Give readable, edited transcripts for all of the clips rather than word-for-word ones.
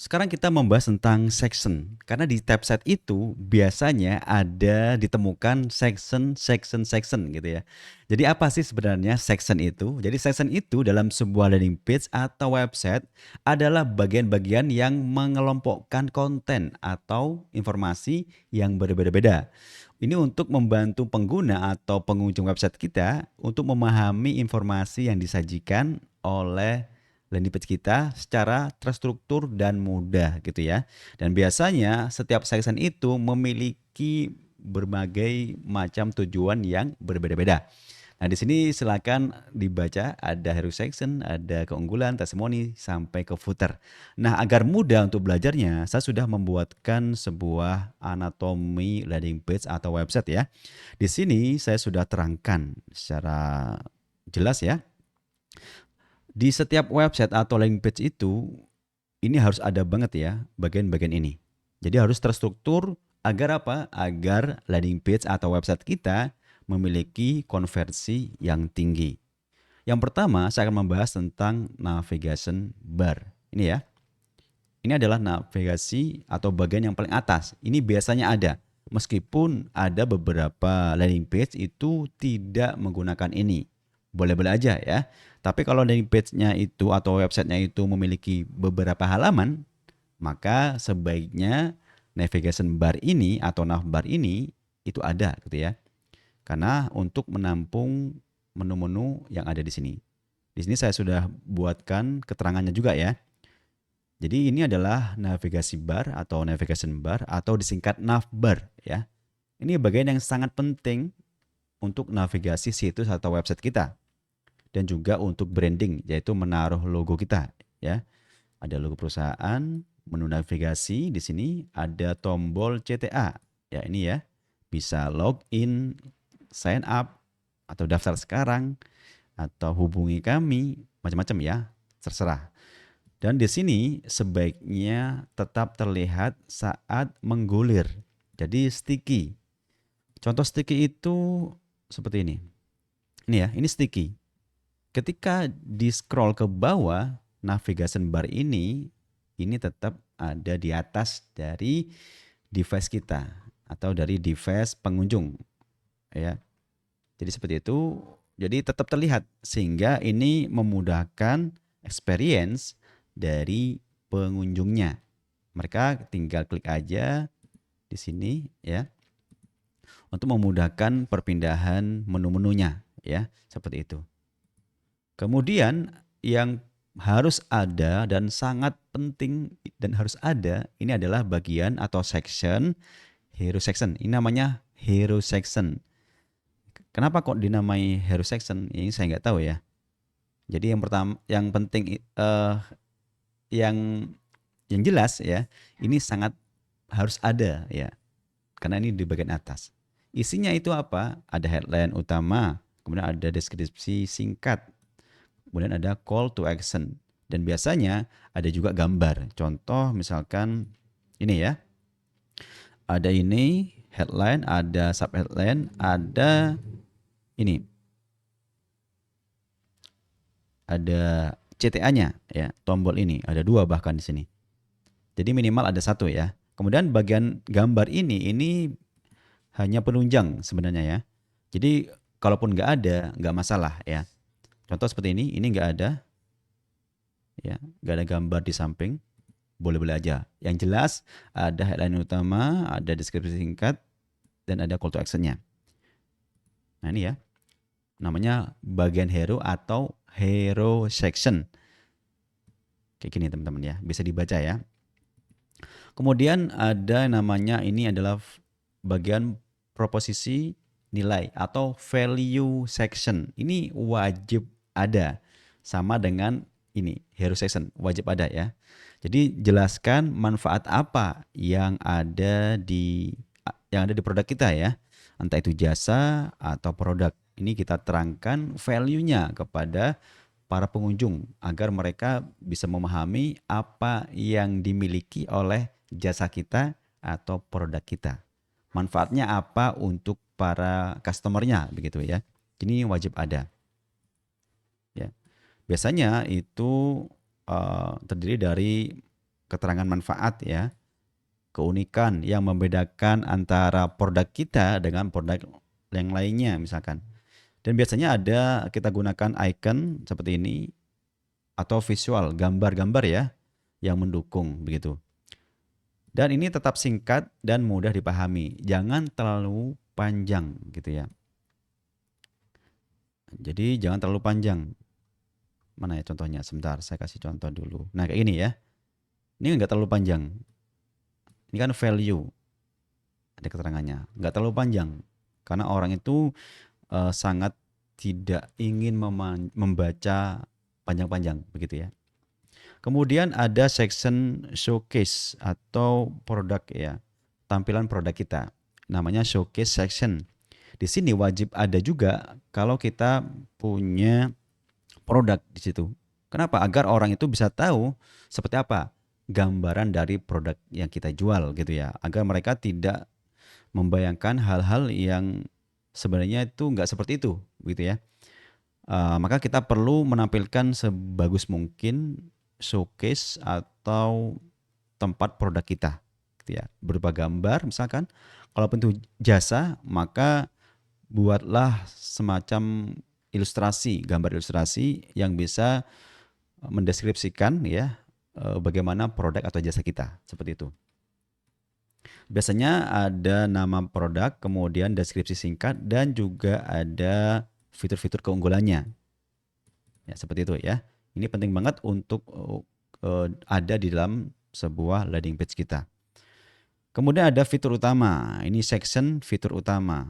Sekarang kita membahas tentang section, karena di tab set itu biasanya ada ditemukan section gitu ya. Jadi apa sih sebenarnya section itu? Jadi section itu dalam sebuah landing page atau website adalah bagian-bagian yang mengelompokkan konten atau informasi yang berbeda-beda. Ini untuk membantu pengguna atau pengunjung website kita untuk memahami informasi yang disajikan oleh landing page kita secara terstruktur dan mudah gitu ya. Dan biasanya setiap section itu memiliki berbagai macam tujuan yang berbeda-beda. Nah, di sini silakan dibaca, ada hero section, ada keunggulan, testimoni, sampai ke footer. Nah, agar mudah untuk belajarnya, saya sudah membuatkan sebuah anatomi landing page atau website ya. Di sini saya sudah terangkan secara jelas ya. Di setiap website atau landing page itu, ini harus ada banget ya bagian-bagian ini. Jadi harus terstruktur agar apa? Agar landing page atau website kita memiliki konversi yang tinggi. Yang pertama, saya akan membahas tentang navigation bar. Ini ya. Ini adalah navigasi atau bagian yang paling atas. Ini biasanya ada. Meskipun ada beberapa landing page itu tidak menggunakan ini. Boleh-boleh aja ya. Tapi kalau landing page-nya itu atau website-nya itu memiliki beberapa halaman, maka sebaiknya navigation bar ini atau navbar ini itu ada gitu ya. Karena untuk menampung menu-menu yang ada di sini. Di sini saya sudah buatkan keterangannya juga ya. Jadi ini adalah navigasi bar atau navigation bar atau disingkat navbar ya. Ini bagian yang sangat penting untuk navigasi situs atau website kita dan juga untuk branding yaitu menaruh logo kita ya. Ada logo perusahaan, menu navigasi di sini ada tombol CTA. Ya ini ya. Bisa login, sign up atau daftar sekarang atau hubungi kami, macam-macam ya. Terserah. Dan di sini sebaiknya tetap terlihat saat menggulir. Jadi sticky. Contoh sticky itu seperti ini. Ini ya, ini sticky. Ketika di scroll ke bawah, navigation bar ini tetap ada di atas dari device kita atau dari device pengunjung ya. Jadi seperti itu. Jadi tetap terlihat sehingga ini memudahkan experience dari pengunjungnya. Mereka tinggal klik aja di sini ya untuk memudahkan perpindahan menu-menunya ya, seperti itu. Kemudian yang harus ada dan sangat penting dan harus ada ini adalah bagian atau section hero section. Ini namanya hero section. Kenapa kok dinamai hero section? Ini saya nggak tahu ya. Jadi yang pertama, yang penting yang jelas ya, ini sangat harus ada ya, karena ini di bagian atas. Isinya itu apa? Ada headline utama, kemudian ada deskripsi singkat, kemudian ada call to action, dan biasanya ada juga gambar. Contoh misalkan ini ya, ada ini headline, ada sub headline, ada ini, ada CTA-nya ya, tombol ini ada dua bahkan di sini. Jadi minimal ada satu ya. Kemudian bagian gambar ini hanya penunjang sebenarnya ya. Jadi kalaupun nggak ada, nggak masalah ya. Contoh seperti ini nggak ada, ya, nggak ada gambar di samping, boleh-boleh aja. Yang jelas ada headline utama, ada deskripsi singkat, dan ada call to action-nya. Nah ini ya, namanya bagian hero atau hero section. Kayak gini teman-teman ya, bisa dibaca ya. Kemudian ada namanya ini adalah bagian proposisi nilai atau value section. Ini wajib ada. Sama dengan ini hero section, wajib ada ya. Jadi jelaskan manfaat apa yang ada di produk kita ya. Entah itu jasa atau produk. Ini kita terangkan value-nya kepada para pengunjung agar mereka bisa memahami apa yang dimiliki oleh jasa kita atau produk kita. Manfaatnya apa untuk para customernya begitu ya. Ini wajib ada. Ya. Biasanya itu terdiri dari keterangan manfaat ya, keunikan yang membedakan antara produk kita dengan produk yang lainnya misalkan. Dan biasanya ada kita gunakan icon seperti ini atau visual, gambar-gambar ya yang mendukung begitu. Dan ini tetap singkat dan mudah dipahami. Jangan terlalu panjang gitu ya. Jadi jangan terlalu panjang. Mana ya contohnya? Sebentar, saya kasih contoh dulu. Nah, kayak gini ya. Ini nggak terlalu panjang. Ini kan value, ada keterangannya. Nggak terlalu panjang. Karena orang itu sangat tidak ingin membaca panjang-panjang begitu ya. Kemudian ada section showcase atau produk ya, tampilan produk kita. Namanya showcase section. Di sini wajib ada juga kalau kita punya produk di situ. Kenapa? Agar orang itu bisa tahu seperti apa gambaran dari produk yang kita jual gitu ya. Agar mereka tidak membayangkan hal-hal yang sebenarnya itu nggak seperti itu gitu ya. Maka kita perlu menampilkan sebagus mungkin showcase atau tempat produk kita gitu ya, berupa gambar misalkan. Kalaupun itu jasa, maka buatlah semacam ilustrasi, gambar ilustrasi yang bisa mendeskripsikan ya bagaimana produk atau jasa kita, seperti itu. Biasanya ada nama produk, kemudian deskripsi singkat dan juga ada fitur-fitur keunggulannya. Ya, seperti itu ya. Ini penting banget untuk ada di dalam sebuah landing page kita. Kemudian ada fitur utama. Ini section fitur utama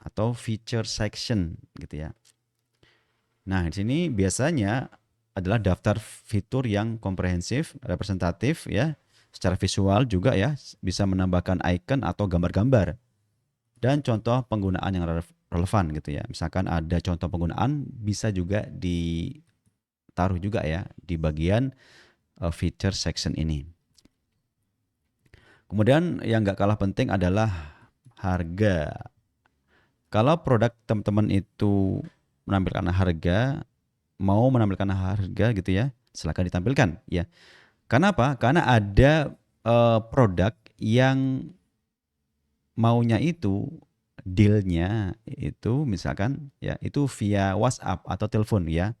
atau feature section gitu ya. Nah, di sini biasanya adalah daftar fitur yang komprehensif, representatif ya, secara visual juga ya, bisa menambahkan icon atau gambar-gambar dan contoh penggunaan yang relevan gitu ya. Misalkan ada contoh penggunaan bisa juga ditaruh juga ya di bagian feature section ini. Kemudian yang nggak kalah penting adalah harga. Kalau produk teman-teman itu menampilkan harga, mau menampilkan harga gitu ya, silakan ditampilkan ya. Karena apa? Karena ada produk yang maunya itu dealnya itu misalkan ya itu via WhatsApp atau telepon ya.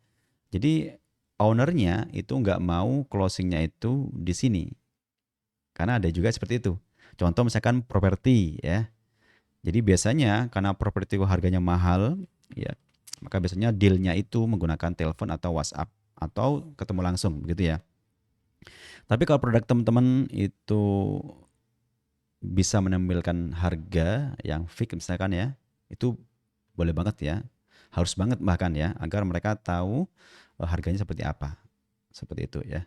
Jadi ownernya itu nggak mau closingnya itu di sini. Karena ada juga seperti itu. Contoh misalkan properti ya. Jadi biasanya karena properti harganya mahal ya, maka biasanya dealnya itu menggunakan telepon atau WhatsApp atau ketemu langsung begitu ya. Tapi kalau produk teman-teman itu bisa menampilkan harga yang fix misalkan ya, itu boleh banget ya, harus banget bahkan ya, agar mereka tahu harganya seperti apa, seperti itu ya.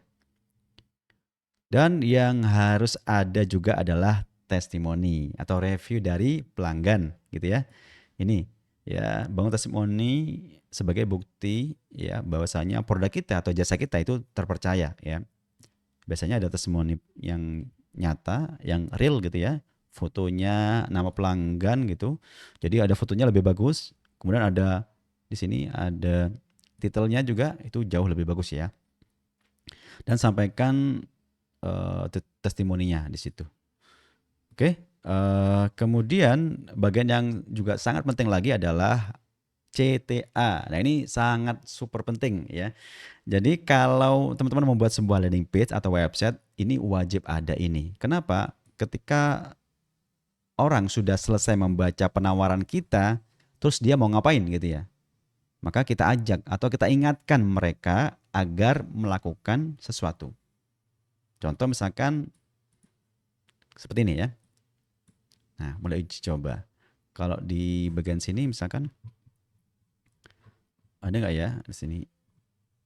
Dan yang harus ada juga adalah testimoni atau review dari pelanggan gitu ya. Ini ya, bangun testimoni sebagai bukti ya bahwasanya produk kita atau jasa kita itu terpercaya ya. Biasanya ada testimoni yang nyata, yang real gitu ya. Fotonya, nama pelanggan gitu. Jadi ada fotonya lebih bagus. Kemudian ada di sini ada titelnya juga itu jauh lebih bagus ya. Dan sampaikan testimoninya di situ. Oke. Kemudian bagian yang juga sangat penting lagi adalah CTA. Nah, ini sangat super penting ya. Jadi kalau teman-teman membuat sebuah landing page atau website, ini wajib ada ini. Kenapa? Ketika orang sudah selesai membaca penawaran kita, terus dia mau ngapain gitu ya. Maka kita ajak atau kita ingatkan mereka agar melakukan sesuatu. Contoh misalkan seperti ini ya. Nah, mulai uji coba. Kalau di bagian sini misalkan ada nggak ya di sini?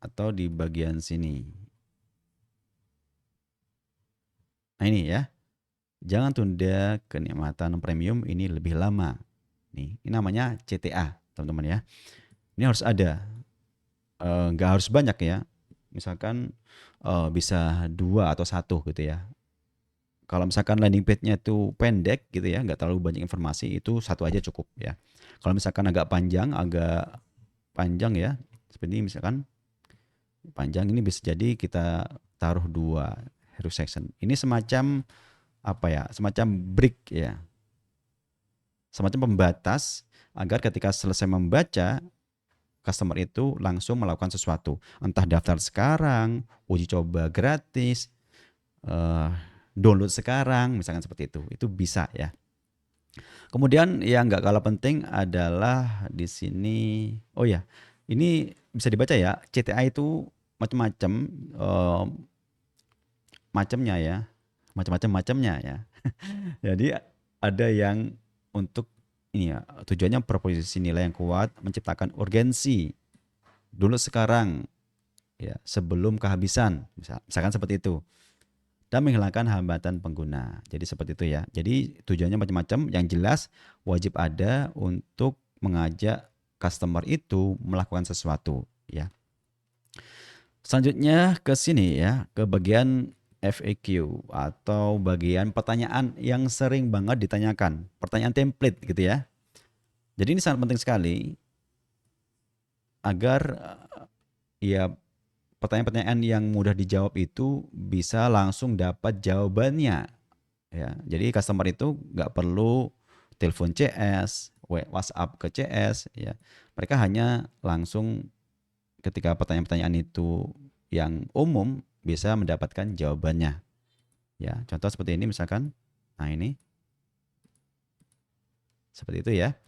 Atau di bagian sini. Nah ini ya. Jangan tunda kenikmatan premium ini lebih lama. Nih, ini namanya CTA, teman-teman ya. Ini harus ada. Nggak harus banyak ya. Misalkan bisa 2 atau 1 gitu ya. Kalau misalkan landing page-nya itu pendek gitu ya, nggak terlalu banyak informasi, itu 1 aja cukup ya. Kalau misalkan agak panjang ya, seperti ini misalkan panjang, ini bisa jadi kita taruh 2 hero section. Ini semacam apa ya? Semacam break ya. Semacam pembatas agar ketika selesai membaca, customer itu langsung melakukan sesuatu. Entah daftar sekarang, uji coba gratis, eh, download sekarang, misalkan seperti itu. Itu bisa ya. Kemudian yang nggak kalah penting adalah di sini, oh ya, ini bisa dibaca ya, CTA itu macam-macam, macamnya ya, macam-macam macamnya ya. Jadi ada yang untuk ini ya, tujuannya proposisi nilai yang kuat, menciptakan urgensi dulu sekarang ya, sebelum kehabisan, misalkan seperti itu. Dan menghilangkan hambatan pengguna. Jadi seperti itu ya. Jadi tujuannya macam-macam. Yang jelas wajib ada untuk mengajak customer itu melakukan sesuatu ya. Selanjutnya ke sini ya, ke bagian FAQ atau bagian pertanyaan yang sering banget ditanyakan. Pertanyaan template gitu ya. Jadi ini sangat penting sekali agar ya pertanyaan-pertanyaan yang mudah dijawab itu bisa langsung dapat jawabannya ya. Jadi customer itu nggak perlu telepon CS, WhatsApp ke CS ya. Mereka hanya langsung ketika pertanyaan-pertanyaan itu yang umum bisa mendapatkan jawabannya. Ya, contoh seperti ini misalkan. Nah, ini seperti itu ya.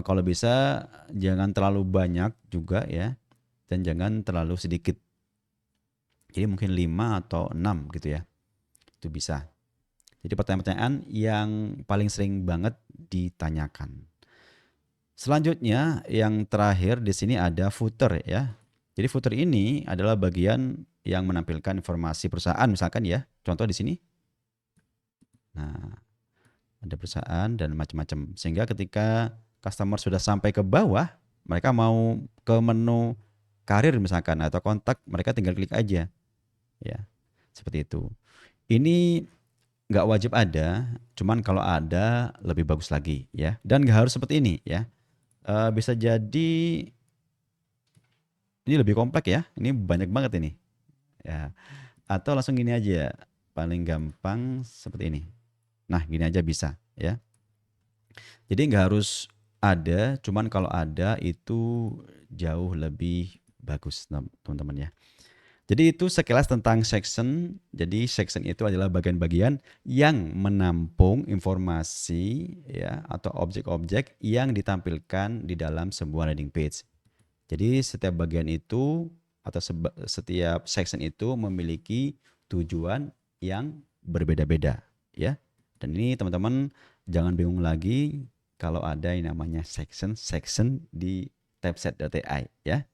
Kalau bisa jangan terlalu banyak juga ya, dan jangan terlalu sedikit. Jadi mungkin 5 atau 6 gitu ya. Itu bisa. Jadi pertanyaan-pertanyaan yang paling sering banget ditanyakan. Selanjutnya yang terakhir di sini ada footer ya. Jadi footer ini adalah bagian yang menampilkan informasi perusahaan misalkan ya. Contoh di sini. Nah, ada perusahaan dan macam-macam. Sehingga ketika customer sudah sampai ke bawah, mereka mau ke menu karir misalkan atau kontak, mereka tinggal klik aja. Ya, seperti itu. Ini nggak wajib ada, cuman kalau ada lebih bagus lagi ya. Dan nggak harus seperti ini ya. Bisa jadi ini lebih kompleks ya. Ini banyak banget ini. Ya. Atau langsung gini aja. Paling gampang seperti ini. Nah, gini aja bisa ya. Jadi nggak harus ada, cuman kalau ada itu jauh lebih bagus teman-teman ya. Jadi itu sekilas tentang section. Jadi section itu adalah bagian-bagian yang menampung informasi ya atau objek-objek yang ditampilkan di dalam sebuah landing page. Jadi setiap bagian itu atau setiap section itu memiliki tujuan yang berbeda-beda ya. Dan ini teman-teman jangan bingung lagi kalau ada yang namanya section di typeset.ai ya.